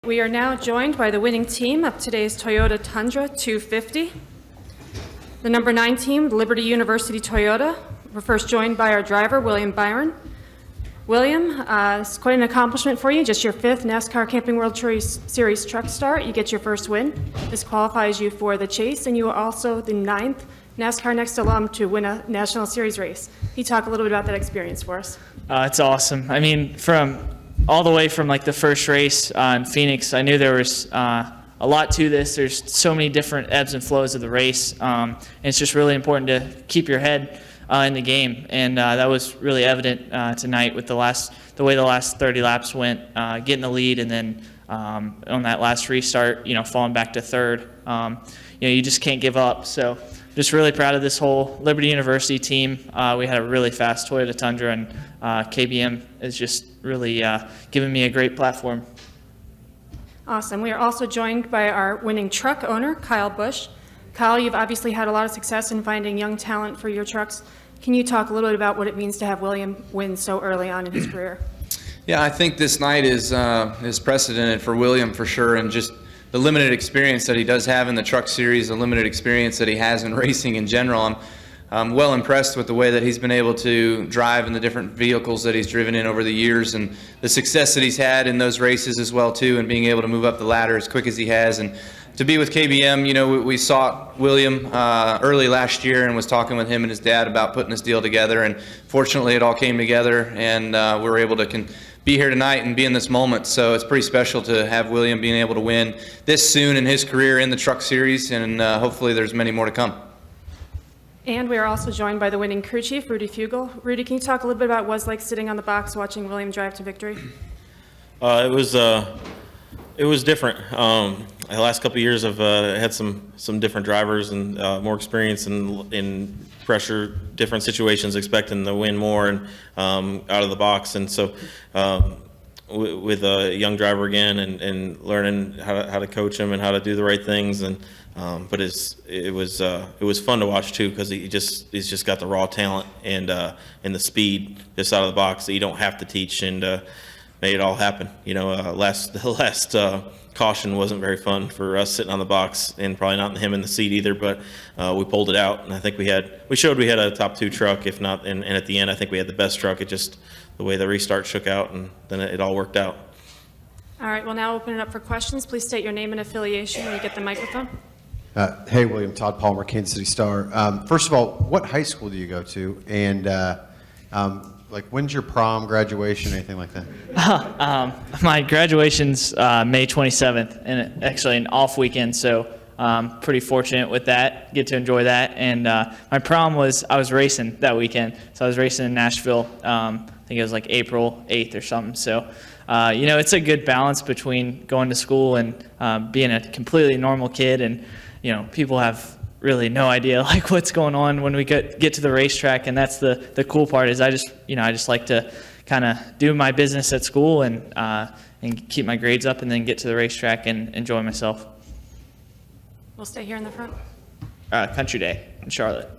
We are now joined by the winning team of today's Toyota Tundra 250. The number 9 team, Liberty University Toyota. We're first joined by our driver, William Byron. William, it's quite an accomplishment for you. Just your 5th NASCAR Camping World Series truck start. You get your first win. This qualifies you for the chase, and you are also the 9th NASCAR Next alum to win a National Series race. Can you talk a little bit about that experience for us? It's awesome. I mean, all the way from like the first race in Phoenix, I knew there was a lot to this. There's so many different ebbs and flows of the race. And it's just really important to keep your head in the game. And that was really evident tonight with the way the last 30 laps went, getting the lead, and then on that last restart, falling back to 3rd. You just can't give up. So just really proud of this whole Liberty University team. We had a really fast Toyota Tundra, and KBM is just really giving me a great platform. Awesome. We are also joined by our winning truck owner, Kyle Busch. Kyle, you've obviously had a lot of success in finding young talent for your trucks. Can you talk a little bit about what it means to have William win so early on in his career? Yeah, I think this night is precedented for William for sure, and just the limited experience that he does have in the truck series, the limited experience that he has in racing in general. I'm well impressed with the way that he's been able to drive in the different vehicles that he's driven in over the years, and the success that he's had in those races as well too, and being able to move up the ladder as quick as he has. And to be with KBM, we sought William early last year and was talking with him and his dad about putting this deal together, and fortunately it all came together, and we were able to be here tonight and be in this moment. So it's pretty special to have William being able to win this soon in his career in the truck series, and hopefully there's many more to come. And we are also joined by the winning crew chief, Rudy Fugel. Rudy, can you talk a little bit about what it was like sitting on the box watching William drive to victory? It was different. The last couple of years I've had some different drivers and more experience in pressure, different situations, expecting to win more and out of the box. And so with a young driver again and learning how to coach him and how to do the right things, and but it was fun to watch too, because he's just got the raw talent and the speed just out of the box that you don't have to teach, and made it all happen. The last caution wasn't very fun for us sitting on the box, and probably not him in the seat either, but we pulled it out, and I think we showed we had a top 2 truck, if not, and at the end I think we had the best truck. It just, the way the restart shook out, and then it all worked out. All right, we'll now open it up for questions. Please state your name and affiliation when you get the microphone. Hey, William, Todd Palmer, Kansas City Star. First of all, what high school do you go to? And when's your prom, graduation, anything like that? My graduation's May 27th, and actually an off weekend, so pretty fortunate with that. Get to enjoy that. And my prom I was racing that weekend, so I was racing in Nashville. I think it was like April 8th or something. So, it's a good balance between going to school and being a completely normal kid, and people have really no idea like what's going on when we get to the racetrack, and that's the cool part. Is I just like to kind of do my business at school and keep my grades up, and then get to the racetrack and enjoy myself. We'll stay here in the front. Country Day in Charlotte.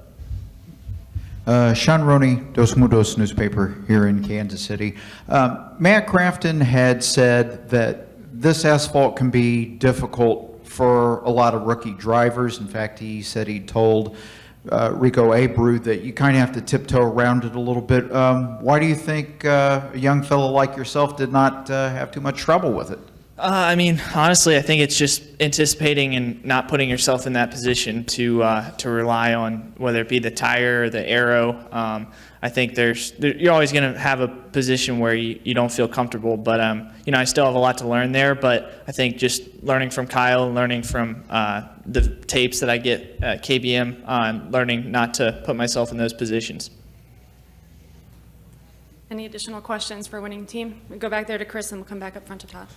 Sean Roney, Dos Mudos newspaper here in Kansas City. Matt Crafton had said that this asphalt can be difficult for a lot of rookie drivers. In fact, he said he told Rico Abreu that you kind of have to tiptoe around it a little bit. Why do you think a young fellow like yourself did not have too much trouble with it? Honestly, I think it's just anticipating and not putting yourself in that position to rely on whether it be the tire or the aero. I think you're always going to have a position where you don't feel comfortable, but I still have a lot to learn there. But I think just learning from Kyle, learning from the tapes that I get at KBM, learning not to put myself in those positions. Any additional questions for winning team? We'll go back there to Chris, and we'll come back up front to Todd.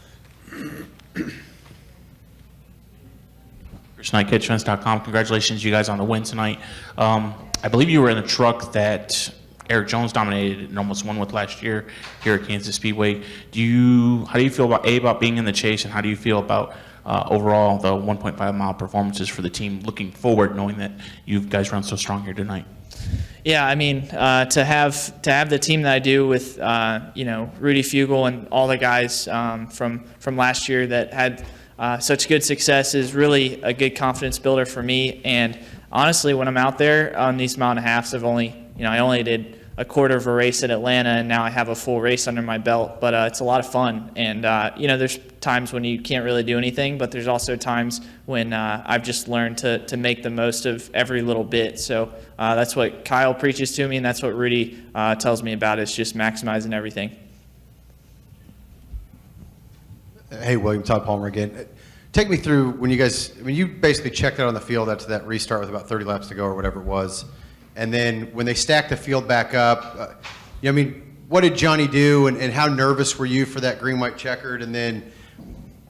Chris Knight, KidTrends.com. Congratulations, you guys, on the win tonight. I believe you were in a truck that Eric Jones dominated and almost won with last year here at Kansas Speedway. How do you feel about being in the chase, and how do you feel about overall the 1.5 mile performances for the team looking forward, knowing that you guys run so strong here tonight? Yeah, I mean, to have the team that I do with Rudy Fugel and all the guys from last year that had such good success is really a good confidence builder for me. And honestly, when I'm out there on these mile and a halves, I only did a quarter of a race at Atlanta, and now I have a full race under my belt. But it's a lot of fun, and there's times when you can't really do anything, but there's also times when I've just learned to make the most of every little bit. So that's what Kyle preaches to me, and that's what Rudy tells me about, is just maximizing everything. Hey, William, Todd Palmer again. Take me through when you basically checked out on the field after that restart with about 30 laps to go or whatever it was. And then when they stacked the field back up, what did Johnny do, and how nervous were you for that green-white checkered? And then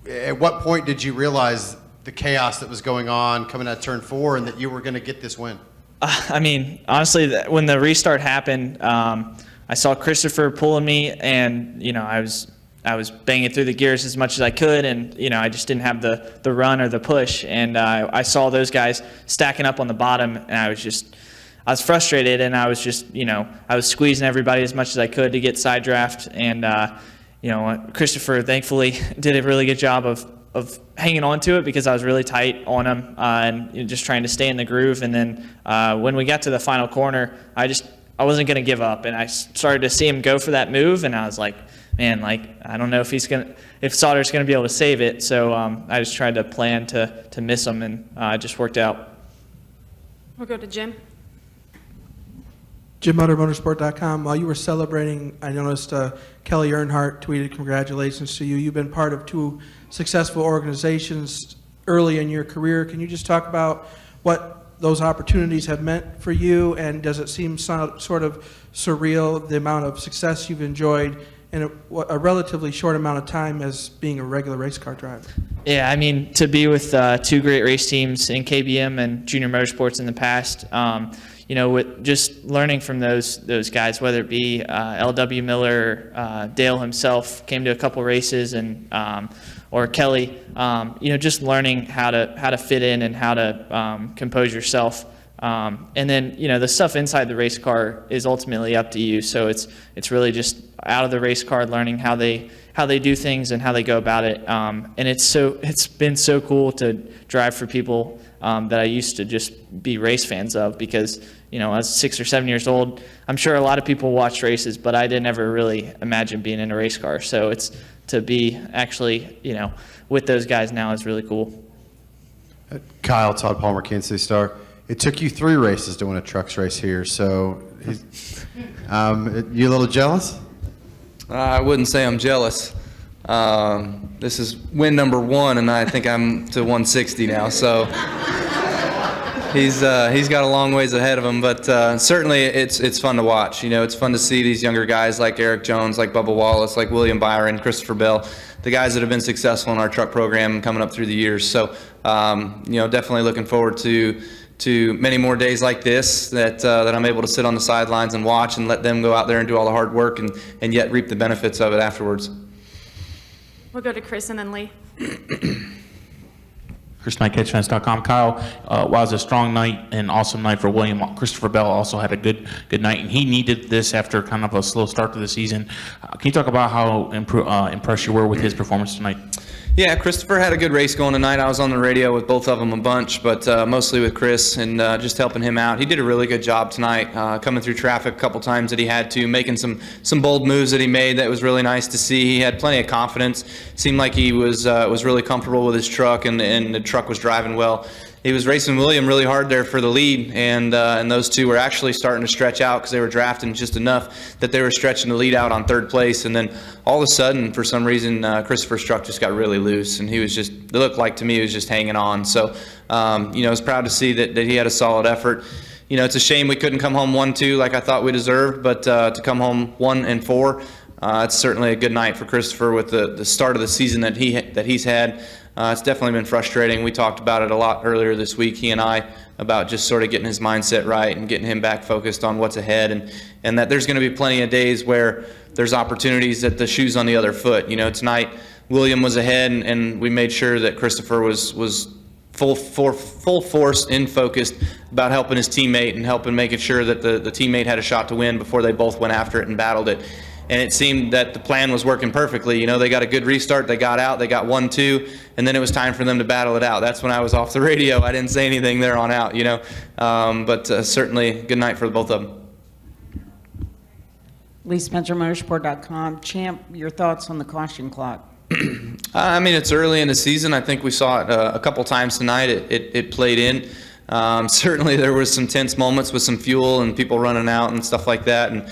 at what point did you realize the chaos that was going on coming out of turn 4 and that you were going to get this win? Honestly, when the restart happened, I saw Christopher pulling me, and I was banging through the gears as much as I could, and I just didn't have the run or the push. And I saw those guys stacking up on the bottom, and I was frustrated, and I was just, I was squeezing everybody as much as I could to get side draft. And, Christopher thankfully did a really good job of hanging on to it, because I was really tight on him and just trying to stay in the groove. And then when we got to the final corner, I wasn't going to give up, and I started to see him go for that move, and I was like, man, I don't know if Sauter's going to be able to save it. So I just tried to plan to miss him, and it just worked out. We'll go to Jim. JimMotorMotorsport.com. While you were celebrating, I noticed Kelly Earnhardt tweeted congratulations to you. You've been part of 2 successful organizations early in your career. Can you just talk about what those opportunities have meant for you, and does it seem sort of surreal, the amount of success you've enjoyed in a relatively short amount of time as being a regular race car driver? Yeah, to be with 2 great race teams in KBM and Junior Motorsports in the past, with just learning from those guys, whether it be L.W. Miller, Dale himself came to a couple races, and or Kelly, just learning how to fit in and how to compose yourself. And then the stuff inside the race car is ultimately up to you. So it's really just out of the race car, learning how they do things and how they go about it. And it's been so cool to drive for people that I used to just be race fans of, because I was 6 or 7 years old. I'm sure a lot of people watched races, but I didn't ever really imagine being in a race car. So it's to be actually with those guys now is really cool. Kyle, Todd Palmer, Kansas City Star. It took you 3 races to win a trucks race here, so you a little jealous? I wouldn't say I'm jealous. This is win number 1, and I think I'm to 160 now, so he's got a long ways ahead of him. But certainly it's fun to watch. It's fun to see these younger guys like Eric Jones, like Bubba Wallace, like William Byron, Christopher Bell, the guys that have been successful in our truck program coming up through the years. So definitely looking forward to many more days like this that I'm able to sit on the sidelines and watch and let them go out there and do all the hard work and yet reap the benefits of it afterwards. We'll go to Chris and then Lee. Chris Knight, CatchFence.com. Kyle, while it was a strong night and awesome night for William, Christopher Bell also had a good night, and he needed this after kind of a slow start to the season. Can you talk about how impressed you were with his performance tonight? Yeah, Christopher had a good race going tonight. I was on the radio with both of them a bunch, but mostly with Chris and just helping him out. He did a really good job tonight, coming through traffic a couple times that he had to, making some bold moves that he made. That was really nice to see. He had plenty of confidence. Seemed like he was really comfortable with his truck, and the truck was driving well. He was racing William really hard there for the lead, and those two were actually starting to stretch out because they were drafting just enough that they were stretching the lead out on 3rd place. And then all of a sudden, for some reason, Christopher's truck just got really loose, and it looked like to me he was just hanging on. So, I was proud to see that he had a solid effort. It's a shame we couldn't come home 1-2 like I thought we deserved, but to come home 1 and 4, it's certainly a good night for Christopher with the start of the season that he's had. It's definitely been frustrating. We talked about it a lot earlier this week, he and I, about just sort of getting his mindset right and getting him back focused on what's ahead, and that there's going to be plenty of days where there's opportunities that the shoe's on the other foot. Tonight William was ahead, and we made sure that Christopher was full force in focused about helping his teammate and helping making sure that the teammate had a shot to win before they both went after it and battled it. And it seemed that the plan was working perfectly. You know, they got a good restart, they got out, they got 1-2, and then it was time for them to battle it out. That's when I was off the radio. I didn't say anything there on out, you know. But certainly good night for both of them. Lee Spencer, Motorsport.com. Champ, your thoughts on the caution clock? I mean, it's early in the season. I think we saw it a couple times tonight. It played in. Certainly there was some tense moments with some fuel and people running out and stuff like that. And,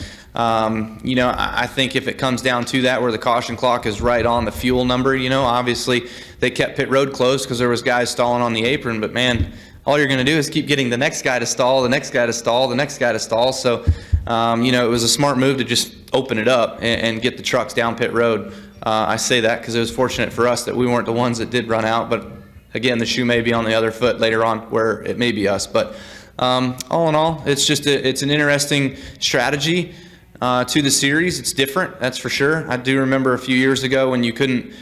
you know, I think if it comes down to that where the caution clock is right on the fuel number, you know, obviously they kept pit road closed because there was guys stalling on the apron. But, man, all you're going to do is keep getting the next guy to stall, the next guy to stall, the next guy to stall. So, you know, it was a smart move to just open it up and get the trucks down pit road. I say that because it was fortunate for us that we weren't the ones that did run out. But, again, the shoe may be on the other foot later on where it may be us. But all in all, it's just it's an interesting strategy to the series. It's different, that's for sure. I do remember a few years ago when you couldn't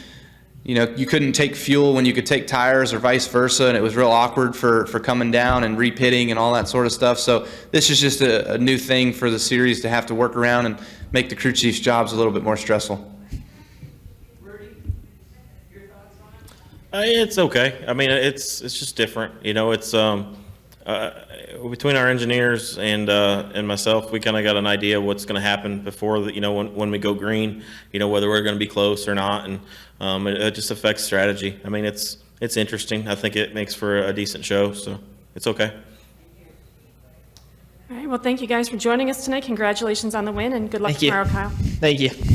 take fuel when you could take tires or vice versa, and it was real awkward for coming down and repitting and all that sort of stuff. So this is just a new thing for the series to have to work around and make the crew chief's jobs a little bit more stressful. It's okay. I mean, it's just different. You know, it's between our engineers and myself, we kind of got an idea of what's going to happen before the, you know, when we go green. You know, whether we're going to be close or not, and it just affects strategy. I mean, it's interesting. I think it makes for a decent show, so it's okay. All right, well, thank you guys for joining us tonight. Congratulations on the win, and good luck Thank you. tomorrow, Kyle. Thank you.